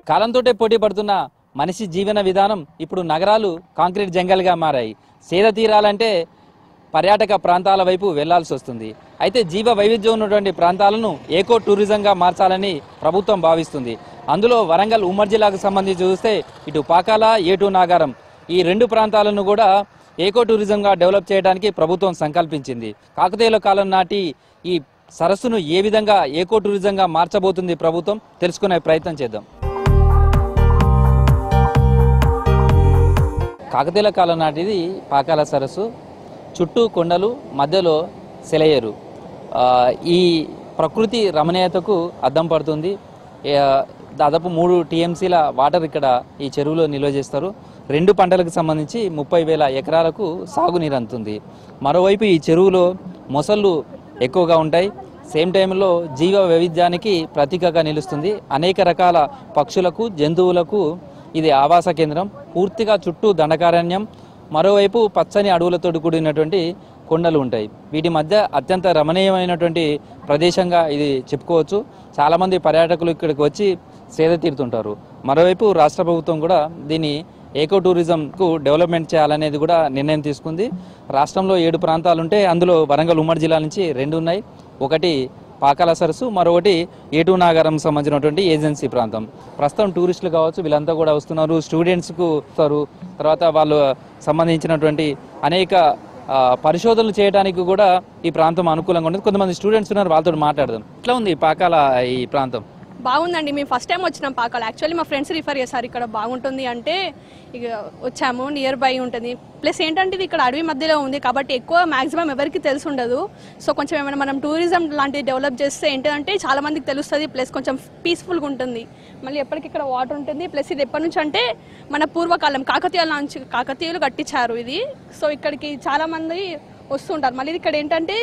కాలంతోటే పోటీ పడుతున్న మనిషి జీవన విధానం ఇప్పుడు నగరాలు కాంక్రీట్ జంగల్గా మారాయి. సేద తీరాలంటే పర్యాటక ప్రాంతాల వైపు వెళ్లాల్సి వస్తుంది. అయితే జీవ వైవిధ్యం ఉన్నటువంటి ప్రాంతాలను ఏకో టూరిజంగా మార్చాలని ప్రభుత్వం భావిస్తుంది. అందులో వరంగల్ ఉమ్మడి జిల్లాకు సంబంధించి చూస్తే ఇటు పాకాల, ఏటూ నాగారం ఈ రెండు ప్రాంతాలను కూడా ఏకో టూరిజంగా డెవలప్ చేయడానికి ప్రభుత్వం సంకల్పించింది. కాకతీయుల కాలం నాటి ఈ సరస్సును ఏ విధంగా ఏకో టూరిజంగా మార్చబోతుంది ప్రభుత్వం తెలుసుకునే ప్రయత్నం చేద్దాం. కాకతీయుల కాలం నాటిది పాకాల సరస్సు. చుట్టూ కొండలు, మధ్యలో సెలయేరు. ఈ ప్రకృతి రమణీయతకు అద్దం పడుతుంది. దాదాపు 3 TMCల వాటర్ ఇక్కడ ఈ చెరువులో నిల్వ చేస్తారు. 2 పంటలకు సంబంధించి 30,000 ఎకరాలకు సాగునీరు అందుతుంది. మరోవైపు ఈ చెరువులో మొసళ్ళు ఎక్కువగా ఉంటాయి. సేమ్ టైంలో జీవ వైవిధ్యానికి ప్రతీకగా నిలుస్తుంది. అనేక రకాల పక్షులకు, జంతువులకు ఇది ఆవాస కేంద్రం. పూర్తిగా చుట్టూ దండకారణ్యం, మరోవైపు పచ్చని అడవులతో కూడినటువంటి కొండలు ఉంటాయి. వీటి మధ్య అత్యంత రమణీయమైనటువంటి ప్రదేశంగా ఇది చెప్పుకోవచ్చు. చాలామంది పర్యాటకులు ఇక్కడికి వచ్చి సేద తీరుతుంటారు. మరోవైపు రాష్ట్ర ప్రభుత్వం కూడా దీన్ని ఏకో టూరిజంకు డెవలప్మెంట్ చేయాలనేది కూడా నిర్ణయం తీసుకుంది. రాష్ట్రంలో 7 ప్రాంతాలు ఉంటే అందులో వరంగల్ ఉమ్మడి జిల్లా నుంచి 2 ఉన్నాయి. ఒకటి పాకాల సరస్సు, మరొకటి ఏటూ నాగారం సంబంధించినటువంటి ఏజెన్సీ ప్రాంతం. ప్రస్తుతం టూరిస్టులు కావచ్చు, వీళ్ళంతా కూడా వస్తున్నారు. స్టూడెంట్స్కు వస్తారు. తర్వాత వాళ్ళు సంబంధించినటువంటి అనేక పరిశోధనలు చేయడానికి కూడా ఈ ప్రాంతం అనుకూలంగా ఉంటుంది. కొంతమంది స్టూడెంట్స్ ఉన్నారు, వాళ్ళతో మాట్లాడదాం. ఎట్లా ఉంది పాకాల ఈ ప్రాంతం? బాగుందండి. మేము ఫస్ట్ టైం వచ్చినాం పాకాల. యాక్చువల్లీ మా ఫ్రెండ్స్ రిఫర్ చేశారు ఇక్కడ బాగుంటుంది అంటే ఇక వచ్చాము. నియర్ బై ఉంటుంది. ప్లస్ ఏంటంటే ఇది ఇక్కడ అడవి మధ్యలో ఉంది కాబట్టి ఎక్కువ మ్యాక్సిమం ఎవరికి తెలిసి ఉండదు. సో కొంచెం ఏమైనా మనం టూరిజం లాంటివి డెవలప్ చేస్తే ఏంటంటే చాలా మందికి తెలుస్తుంది. ప్లస్ కొంచెం పీస్ఫుల్గా ఉంటుంది. మళ్ళీ ఎప్పటికి ఇక్కడ వాటర్ ఉంటుంది. ప్లస్ ఇది ఎప్పటి నుంచి అంటే మన పూర్వకాలం కాకతీయులు కట్టించారు ఇది. సో ఇక్కడికి చాలా మంది వస్తుంటారు. మళ్ళీ ఇక్కడ ఏంటంటే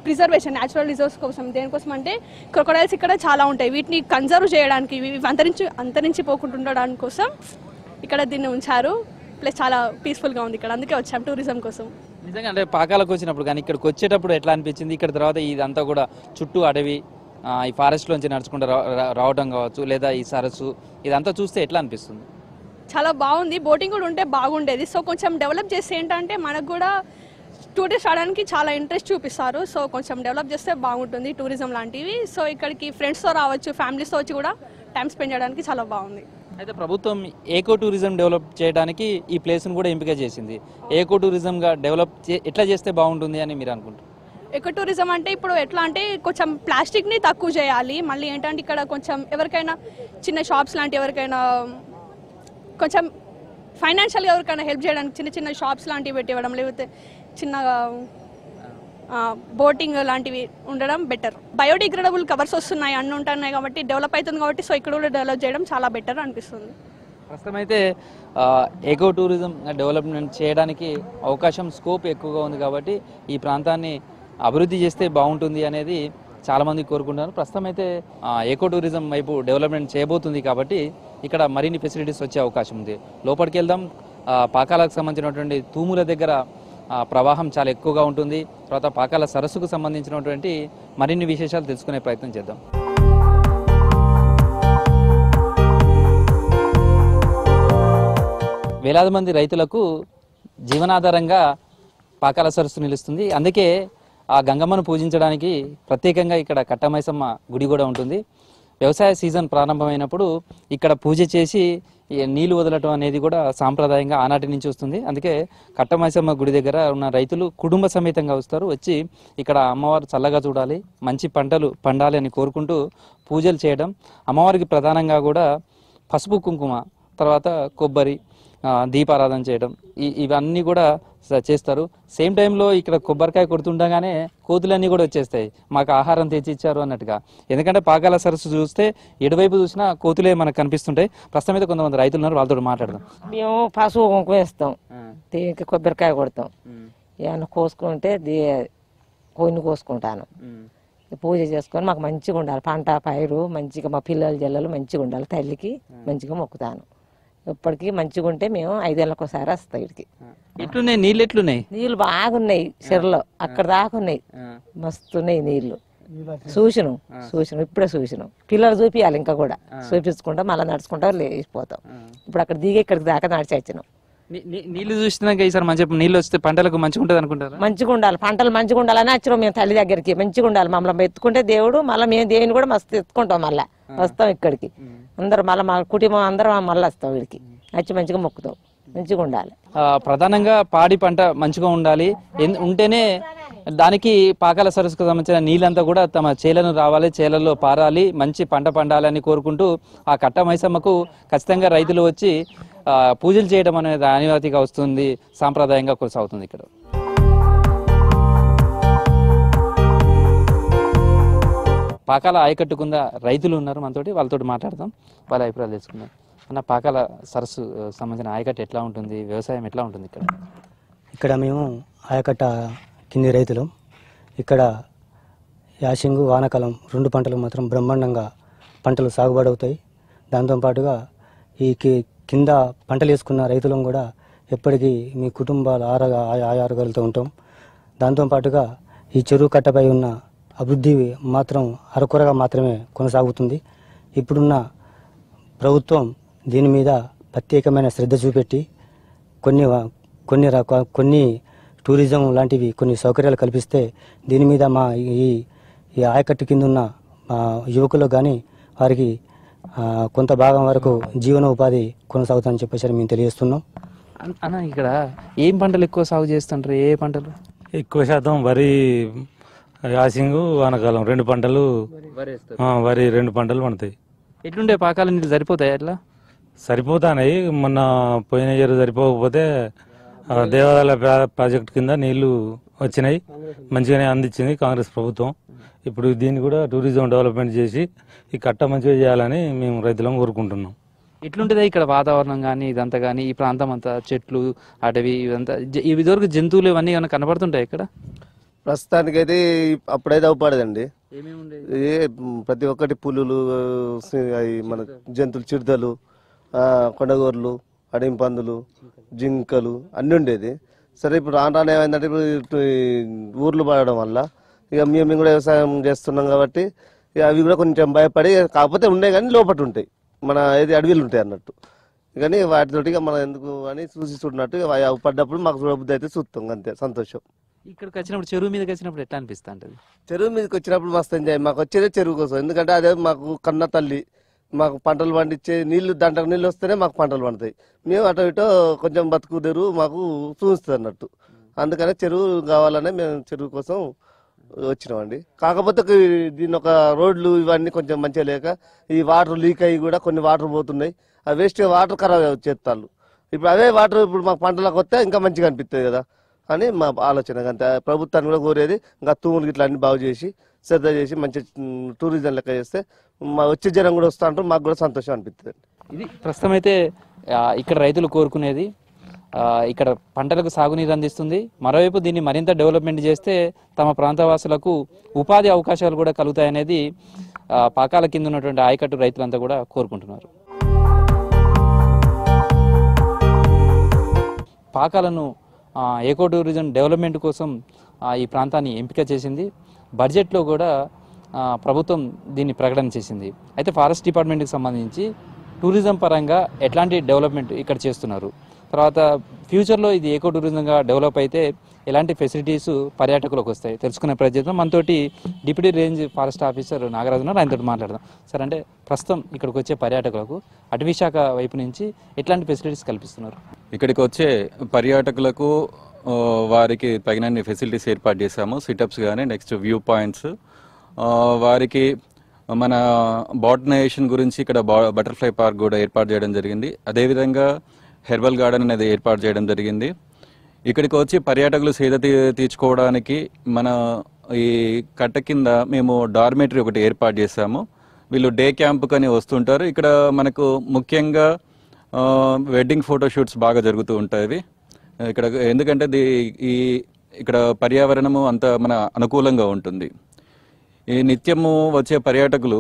ప్రిజర్వేషన్, న్యాచురల్ రిజర్వ్స్ కోసం. దేనికోసం అంటే క్రొకడైల్స్ ఇక్కడ చాలా ఉంటాయి. వీటిని కన్జర్వ్ చేయడానికి, ఇవి అంతరించిపోకుండా ఉండడానికి కోసం ఇక్కడ దీన్ని ఉంచారు. ప్లస్ చాలా పీస్ఫుల్గా ఉంది ఇక్కడ. అందుకే వచ్చాం టూరిజం కోసం. నిజంగా అంటే పాకాలకు వచ్చినప్పుడు కానీ ఇక్కడికి వచ్చేటప్పుడు ఎట్లా అనిపించింది? ఇక్కడ తర్వాత ఇదంతా కూడా చుట్టూ అడవి, ఈ ఫారెస్ట్లోంచి నడుచుకుంటూ రావడం కావచ్చు, లేదా ఈ సరస్సు ఇదంతా చూస్తే ఎట్లా అనిపిస్తుంది? చాలా బాగుంది. బోటింగ్ కూడా ఉంటే బాగుండేది. సో కొంచెం డెవలప్ చేస్తే ఏంటంటే మనకు కూడా టూరిస్ట్ రావడానికి చాలా ఇంట్రెస్ట్ చూపిస్తారు. సో కొంచెం డెవలప్ చేస్తే బాగుంటుంది టూరిజం లాంటివి. సో ఇక్కడికి ఫ్రెండ్స్తో రావచ్చు, ఫ్యామిలీస్తో వచ్చి కూడా టైం స్పెండ్ చేయడానికి చాలా బాగుంది. అయితే ప్రభుత్వం ఏకో టూరిజం డెవలప్ చేయడానికి ఈ ప్లేస్ను కూడా ఎంపిక చేసింది. ఏకో టూరిజంగా డెవలప్ ఎట్లా చేస్తే బాగుంటుంది అని మీరు అనుకుంటారు? ఎకో టూరిజం అంటే ఇప్పుడు ఎట్లా అంటే కొంచెం ప్లాస్టిక్ని తక్కువ చేయాలి. మళ్ళీ ఏంటంటే ఇక్కడ కొంచెం ఎవరికైనా చిన్న షాప్స్ లాంటి ఎవరికైనా కొంచెం ఫైనాన్షియల్గా ఎవరికైనా హెల్ప్ చేయడానికి చిన్న షాప్స్ లాంటివి పెట్టి ఇవ్వడం, లేకపోతే చిన్నగా బోటింగ్ లాంటివి ఉండడం బెటర్. బయోడిగ్రేడబుల్ కవర్స్ వస్తున్నాయి, అన్నీ ఉంటున్నాయి కాబట్టి డెవలప్ అవుతుంది కాబట్టి సో ఇక్కడ కూడా డెవలప్ చేయడం చాలా బెటర్ అనిపిస్తుంది. ప్రస్తుతం అయితే ఏకో టూరిజం డెవలప్మెంట్ చేయడానికి అవకాశం, స్కోప్ ఎక్కువగా ఉంది కాబట్టి ఈ ప్రాంతాన్ని అభివృద్ధి చేస్తే బాగుంటుంది అనేది చాలామంది కోరుకుంటున్నారు. ప్రస్తుతం అయితే ఏకో టూరిజం వైపు డెవలప్మెంట్ చేయబోతుంది కాబట్టి ఇక్కడ మరిన్ని ఫెసిలిటీస్ వచ్చే అవకాశం ఉంది. లోపలికి వెళ్దాం. పాకాలకు సంబంధించినటువంటి తూముల దగ్గర ప్రవాహం చాలా ఎక్కువగా ఉంటుంది. తర్వాత పాకాల సరస్సుకు సంబంధించినటువంటి మరిన్ని విశేషాలు తెలుసుకునే ప్రయత్నం చేద్దాం. వేలాది మంది రైతులకు జీవనాధారంగా పాకాల సరస్సు నిలుస్తుంది. అందుకే ఆ గంగమ్మను పూజించడానికి ప్రత్యేకంగా ఇక్కడ కట్టమైసమ్మ గుడి కూడా ఉంటుంది. వ్యవసాయ సీజన్ ప్రారంభమైనప్పుడు ఇక్కడ పూజ చేసి నీళ్లు వదలటం అనేది కూడా సాంప్రదాయంగా ఆనాటి నుంచి వస్తుంది. అందుకే కట్టమైసమ్మ గుడి దగ్గర ఉన్న రైతులు కుటుంబ సమేతంగా వస్తారు. వచ్చి ఇక్కడ అమ్మవారు చల్లగా చూడాలి, మంచి పంటలు పండాలి అని కోరుకుంటూ పూజలు చేయడం. అమ్మవారికి ప్రధానంగా కూడా పసుపు కుంకుమ, తర్వాత కొబ్బరి, దీపారాధన చేయడం ఇవన్నీ కూడా చేస్తారు. సేమ్ టైంలో ఇక్కడ కొబ్బరికాయ కొడుతుండగానే కోతులన్నీ కూడా వచ్చేస్తాయి, మాకు ఆహారం తెచ్చిచ్చారు అన్నట్టుగా. ఎందుకంటే పాకాల సరస్సు చూస్తే ఎటువైపు చూసినా కోతులే మనకు కనిపిస్తుంటాయి. ప్రస్తుతం అయితే కొంతమంది రైతులు ఉన్నారు, వాళ్ళతో మాట్లాడదాం. మేము పసుపు కుంకుమ వేస్తాం, కొబ్బరికాయ కొడతాం. ఏమన్నా కోసుకుంటే కోయిని కోసుకుంటాను, పూజ చేసుకొని మాకు మంచిగా ఉండాలి, పంట పైరు మంచిగా, మా పిల్లలు జల్లలు మంచిగా ఉండాలి, తల్లికి మంచిగా మొక్కుతాను. ఇప్పటికి మంచిగా ఉంటే మేము 5 ఏళ్ళకి ఒకసారి వస్తాయి ఇక్కడికి. ఎట్లున్నాయి నీళ్ళు? ఎట్లున్నాయి నీళ్ళు? బాగున్నాయి, చెరువులో అక్కడ దాకా ఉన్నాయి, మస్తున్నాయి నీళ్లు. చూసినాం ఇప్పుడే చూసినాం. పిల్లలు చూపియాలి ఇంకా కూడా చూపించుకుంటా మళ్ళీ నడుచుకుంటా లేచిపోతాం. ఇప్పుడు అక్కడ దిగి ఇక్కడికి దాకా నడిచి వచ్చినాం. నీళ్లు చూసినాక ఈసారి మంచిగా నీళ్ళు వస్తే పంటలకు మంచిగా ఉంటుంది అనుకుంటారా? మంచిగా ఉండాలి, పంటలు మంచిగా ఉండాలని వచ్చినాం మేము తల్లి దగ్గరికి. మంచిగా ఉండాలి, మమ్మల్ని ఎత్తుకుంటే దేవుడు, మళ్ళీ మేము దేవుని కూడా మస్తు ఎత్తుకుంటాం. మళ్ళీ వస్తాం ఇక్కడికి అందరూ, మళ్ళీ మా కుటుంబం అందరం మళ్ళీ వస్తాం వీడికి వచ్చి మంచిగా మొక్కుతాం. మంచిగా ఉండాలి. ప్రధానంగా పాడి పంట మంచిగా ఉండాలి, ఉంటేనే దానికి పాకాల సరస్సుకు సంబంధించిన నీళ్ళంతా కూడా తమ చేలను రావాలి, చేలల్లో పారాలి, మంచి పంట పండాలని కోరుకుంటూ ఆ కట్ట మైసమ్మకు ఖచ్చితంగా రైతులు వచ్చి పూజలు చేయడం అనేది అనివార్యంగా వస్తుంది, సాంప్రదాయంగా కొనసాగుతుంది. ఇక్కడ పాకాల ఆయకట్టు కింద రైతులు ఉన్నారు మనతోటి, వాళ్ళతో మాట్లాడదాం, వాళ్ళ అభిప్రాయాలు తెలుసుకుందాం. అన్న, పాకాల సరస్సు సంబంధించిన ఆయకట్టు ఎట్లా ఉంటుంది, వ్యవసాయం ఎట్లా ఉంటుంది ఇక్కడ? ఇక్కడ మేము ఆయకట్ట కింది రైతులు. ఇక్కడ యాసింగు వానాకాలం 2 పంటలు మాత్రం బ్రహ్మాండంగా పంటలు సాగుబడి అవుతాయి. దాంతోపాటుగా ఈ కింద పంటలు వేసుకున్న రైతులను కూడా ఎప్పటికీ మీ కుటుంబాలు ఆయారగలుగుతూ ఉంటాం. దాంతోపాటుగా ఈ చెరువు కట్టపై ఉన్న అభివృద్ధి మాత్రం అరకొరగా మాత్రమే కొనసాగుతుంది. ఇప్పుడున్న ప్రభుత్వం దీని మీద ప్రత్యేకమైన శ్రద్ధ చూపెట్టి కొన్ని టూరిజం లాంటివి కొన్ని సౌకర్యాలు కల్పిస్తే దీని మీద మా ఈ ఆయకట్టు కింద ఉన్న యువకులకు కానీ వారికి కొంత భాగం వరకు జీవన ఉపాధి కొనసాగుతుందని చెప్పేసి మేము తెలియజేస్తున్నాం. అన్న, ఇక్కడ ఏం పంటలు ఎక్కువ సాగు చేస్తుంటారు? ఏ పంటలు ఎక్కువ శాతం? వరి, యాసింగు, వానకాలం 2 పంటలు. వరి 2 పంటలు పండుతాయి. ఎట్లుండే పాకాల నీళ్ళు సరిపోతాయి? ఎట్లా సరిపోతాయి. మొన్న పోయిన ఇయర్ సరిపోకపోతే దేవాలయాల ప్రాజెక్ట్ కింద నీళ్లు వచ్చినాయి, మంచిగానే అందించింది కాంగ్రెస్ ప్రభుత్వం. ఇప్పుడు దీన్ని కూడా టూరిజం డెవలప్మెంట్ చేసి ఈ కట్ట మంచిగా చేయాలని మేము రైతులను కోరుకుంటున్నాం. ఎట్లుంటుంది ఇక్కడ వాతావరణం కానీ ఇదంతా కానీ? ఈ ప్రాంతం అంతా చెట్లు, అటవీ, ఇదంతా ఇదివరకు జంతువులు ఇవన్నీ ఏమైనా కనబడుతుంటాయి ఇక్కడ? ప్రస్తుతానికైతే అప్పుడైతే అవపడదండి. ప్రతి ఒక్కటి పులులు, మన జంతువులు, చిరుతలు, కొండగోర్లు, అడవి పందులు, జింకలు అన్నీ ఉండేది. సరే, ఇప్పుడు రాను ఏమైందంటే ఇప్పుడు ఊర్లు పడడం వల్ల ఇక మేము కూడా వ్యవసాయం చేస్తున్నాం కాబట్టి ఇక అవి కూడా కొంచెం భయపడి, కాకపోతే ఉండే కానీ లోపల ఉంటాయి, మన ఏది అడవిలు ఉంటాయి అన్నట్టు. కానీ వాటితోటి మనం ఎందుకు అని చూసినట్టు పడ్డప్పుడు మాకు చూడబుద్ధి అయితే చూస్తాం, అంతే సంతోషం. ఇక్కడికి వచ్చినప్పుడు, చెరువు మీదకి వచ్చినప్పుడు ఎట్లా అనిపిస్తా ఉంటుంది? చెరువు మీదకి వచ్చినప్పుడు మస్తు ఎంజాయ్. మాకు వచ్చేదే చెరువు కోసం, ఎందుకంటే అదే మాకు కన్న తల్లి. మాకు పంటలు పండించే నీళ్లు, దాంట్లో నీళ్ళు వస్తేనే మాకు పంటలు పండుతాయి. మేము అటో ఇటో కొంచెం బతుకుదేరు మాకు చూస్తుంది అన్నట్టు. అందుకనే చెరువు కావాలనే మేము చెరువు కోసం వచ్చినామండి. కాకపోతే దీని ఒక రోడ్లు ఇవన్నీ కొంచెం మంచిగా లేక ఈ వాటర్ లీక్ అయ్యి కూడా కొన్ని వాటర్ పోతున్నాయి. ఆ వేస్ట్ వాటర్ ఖరాబ్ చేస్తారు. ఇప్పుడు అవే వాటర్ ఇప్పుడు మాకు పంటలకు వస్తే ఇంకా మంచిగా అనిపిస్తుంది కదా అని మా ఆలోచన. అంతే. ప్రభుత్వాన్ని కూడా కోరేది ఇంకా తూములు ఇట్లా అన్ని బాగు చేసి శ్రద్ధ చేసి మంచి టూరిజం లెక్క చేస్తే మా వచ్చే జనం కూడా వస్తూ ఉంటారు, మాకు కూడా సంతోషం అనిపిస్తుంది. ఇది ప్రస్తుతం అయితే ఇక్కడ రైతులు కోరుకునేది. ఇక్కడ పంటలకు సాగునీరు అందిస్తుంది. మరోవైపు దీన్ని మరింత డెవలప్మెంట్ చేస్తే తమ ప్రాంతవాసులకు ఉపాధి అవకాశాలు కూడా కలుగుతాయనేది పాకాల కింద ఉన్నటువంటి ఆయకట్టు రైతులంతా కూడా కోరుకుంటున్నారు. పాకాలను ఏకో టూరిజం డెవలప్మెంట్ కోసం ఈ ప్రాంతాన్ని ఎంపిక చేసింది. బడ్జెట్లో కూడా ప్రభుత్వం దీన్ని ప్రకటన చేసింది. అయితే ఫారెస్ట్ డిపార్ట్మెంట్కి సంబంధించి టూరిజం పరంగా ఎట్లాంటి డెవలప్మెంట్ ఇక్కడ చేస్తున్నారు, తర్వాత ఫ్యూచర్లో ఇది ఏకో టూరిజంగా డెవలప్ అయితే ఎలాంటి ఫెసిలిటీస్ పర్యాటకులకు వస్తాయి తెలుసుకునే ప్రయత్నం మనతోటి deputy range forest officer Nagaraju ఉన్నారు. ఆయనతో మాట్లాడదాం. సార్, అంటే ప్రస్తుతం ఇక్కడికి వచ్చే పర్యాటకులకు అటవీ శాఖ వైపు నుంచి ఎట్లాంటి ఫెసిలిటీస్ కల్పిస్తున్నారు? ఇక్కడికి వచ్చే పర్యాటకులకు వారికి తగినన్ని ఫెసిలిటీస్ ఏర్పాటు చేశాము. సిటప్స్ కానీ, నెక్స్ట్ వ్యూ పాయింట్స్, వారికి మన బాటనైజేషన్ గురించి ఇక్కడ బటర్ఫ్లై పార్క్ కూడా ఏర్పాటు చేయడం జరిగింది. అదేవిధంగా హెర్బల్ గార్డెన్ అనేది ఏర్పాటు చేయడం జరిగింది. ఇక్కడికి వచ్చి పర్యాటకులు సేద తీర్చుకోవడానికి మన ఈ కట్ట కింద మేము డార్మేటరీ ఒకటి ఏర్పాటు చేశాము. వీళ్ళు డే క్యాంప్ కని వస్తుంటారు. ఇక్కడ మనకు ముఖ్యంగా వెడ్డింగ్ ఫోటోషూట్స్ బాగా జరుగుతూ ఉంటాయి ఇక్కడ. ఎందుకంటే ఇక్కడ పర్యావరణము అంత మన అనుకూలంగా ఉంటుంది. ఈ నిత్యము వచ్చే పర్యాటకులు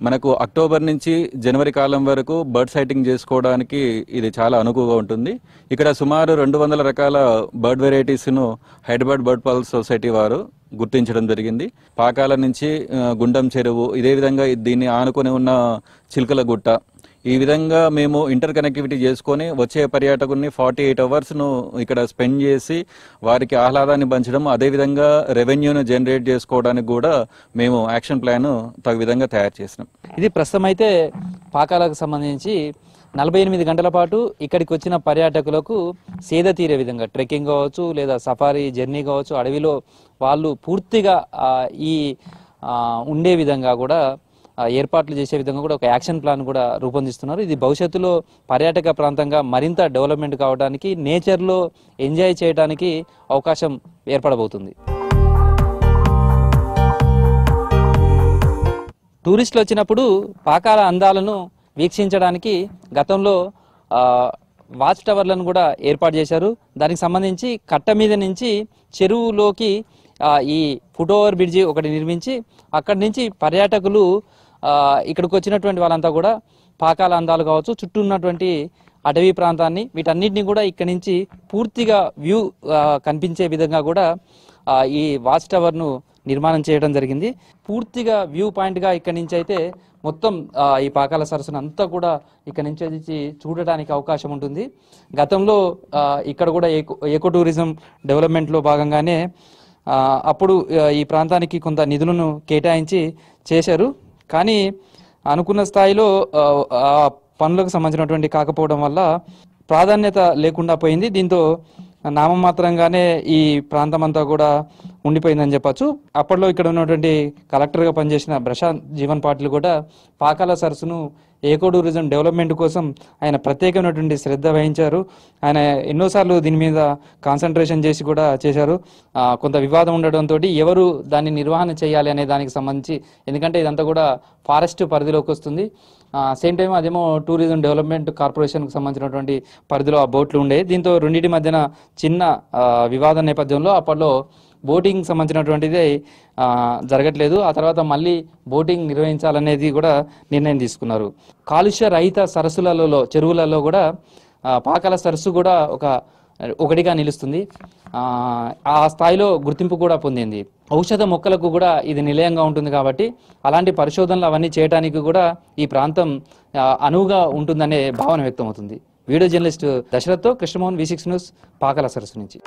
మనకు అక్టోబర్ నుంచి జనవరి కాలం వరకు బర్డ్ సైటింగ్ చేసుకోవడానికి ఇది చాలా అనుకువగా ఉంటుంది. ఇక్కడ సుమారు 200 రకాల బర్డ్ వెరైటీస్ను హైదరాబాద్ బర్డ్ పాలసీ సొసైటీ వారు గుర్తించడం జరిగింది. పాకాల నుంచి గుండం చెరువు, ఇదే విధంగా దీన్ని ఆనుకొని ఉన్న చిలుకల గుట్ట, ఈ విధంగా మేము ఇంటర్ కనెక్టివిటీ చేసుకొని వచ్చే పర్యాటకుల్ని 48 అవర్స్ను ఇక్కడ స్పెండ్ చేసి వారికి ఆహ్లాదాన్ని పంచడం, అదేవిధంగా రెవెన్యూను జనరేట్ చేసుకోవడానికి కూడా మేము యాక్షన్ ప్లాన్ తగు విధంగా తయారు చేసినాం. ఇది ప్రస్తుతం అయితే పాకాలకు సంబంధించి 48 గంటల పాటు ఇక్కడికి వచ్చిన పర్యాటకులకు సేద తీరే విధంగా ట్రెక్కింగ్ కావచ్చు, లేదా సఫారీ జర్నీ కావచ్చు, అడవిలో వాళ్ళు పూర్తిగా ఈ ఉండే విధంగా కూడా ఏర్పాట్లు చేసే విధంగా కూడా ఒక యాక్షన్ ప్లాన్ కూడా రూపొందిస్తున్నారు. ఇది భవిష్యత్తులో పర్యాటక ప్రాంతంగా మరింత డెవలప్మెంట్ కావడానికి, నేచర్లో ఎంజాయ్ చేయడానికి అవకాశం ఏర్పడబోతుంది. టూరిస్టులు వచ్చినప్పుడు పాకాల అందాలను వీక్షించడానికి గతంలో వాచ్ టవర్లను కూడా ఏర్పాటు చేశారు. దానికి సంబంధించి కట్ట మీద నుంచి చెరువులోకి ఈ ఫుట్ ఓవర్ బ్రిడ్జి ఒకటి నిర్మించి అక్కడి నుంచి పర్యాటకులు ఇక్కడికి వచ్చినటువంటి వాళ్ళంతా కూడా పాకాల అందాలు కావచ్చు, చుట్టూ ఉన్నటువంటి అటవీ ప్రాంతాన్ని, వీటన్నిటిని కూడా ఇక్కడి నుంచి పూర్తిగా వ్యూ కనిపించే విధంగా కూడా ఈ వాచ్ టవర్ను నిర్మాణం చేయడం జరిగింది. పూర్తిగా వ్యూ పాయింట్గా ఇక్కడి నుంచి అయితే మొత్తం ఈ పాకాల సరస్సును అంతా కూడా ఇక్కడ నుంచి వచ్చి చూడడానికి అవకాశం ఉంటుంది. గతంలో ఇక్కడ కూడా ఎకో టూరిజం డెవలప్మెంట్లో భాగంగానే అప్పుడు ఈ ప్రాంతానికి కొంత నిధులను కేటాయించి చేశారు. కానీ అనుకున్న స్థాయిలో పనులకు సంబంధించినటువంటి కాకపోవడం వల్ల ప్రాధాన్యత లేకుండా పోయింది. దీంతో నామమాత్రంగానే ఈ ప్రాంతం అంతా కూడా ఉండిపోయిందని చెప్పచ్చు. అప్పట్లో ఇక్కడ ఉన్నటువంటి కలెక్టర్గా పనిచేసిన ప్రశాంత్ జీవన్ పాటిల్ కూడా పాకాల సరస్సును ఏకో టూరిజం డెవలప్మెంట్ కోసం ఆయన ప్రత్యేకమైనటువంటి శ్రద్ధ వహించారు. ఆయన ఎన్నోసార్లు దీని మీద కాన్సన్ట్రేషన్ చేసి కూడా చేశారు. కొంత వివాదం ఉండడంతో ఎవరు దాన్ని నిర్వహణ చేయాలి అనే దానికి సంబంధించి, ఎందుకంటే ఇదంతా కూడా ఫారెస్ట్ పరిధిలోకి వస్తుంది, సేమ్ టైం అదేమో టూరిజం డెవలప్మెంట్ కార్పొరేషన్కి సంబంధించినటువంటి పరిధిలో ఆ బోట్లు ఉండేవి. దీంతో రెండింటి మధ్యన చిన్న వివాద నేపథ్యంలో అప్పట్లో బోటింగ్ సంబంధించినటువంటిది జరగట్లేదు. ఆ తర్వాత మళ్ళీ బోటింగ్ నిర్వహించాలనేది కూడా నిర్ణయం తీసుకున్నారు. కాలుష్య రహిత సరస్సులలో, చెరువులలో కూడా పాకాల సరస్సు కూడా ఒకటిగా నిలుస్తుంది. ఆ స్థాయిలో గుర్తింపు కూడా పొందింది. ఔషధ మొక్కలకు కూడా ఇది నిలయంగా ఉంటుంది కాబట్టి అలాంటి పరిశోధనలు అవన్నీ చేయడానికి కూడా ఈ ప్రాంతం అనువుగా ఉంటుందనే భావన వ్యక్తమవుతుంది. వీడియో జర్నలిస్ట్ దశరథ్తో కృష్ణమోహన్, V6 న్యూస్, పాకాల సరస్సు నుంచి.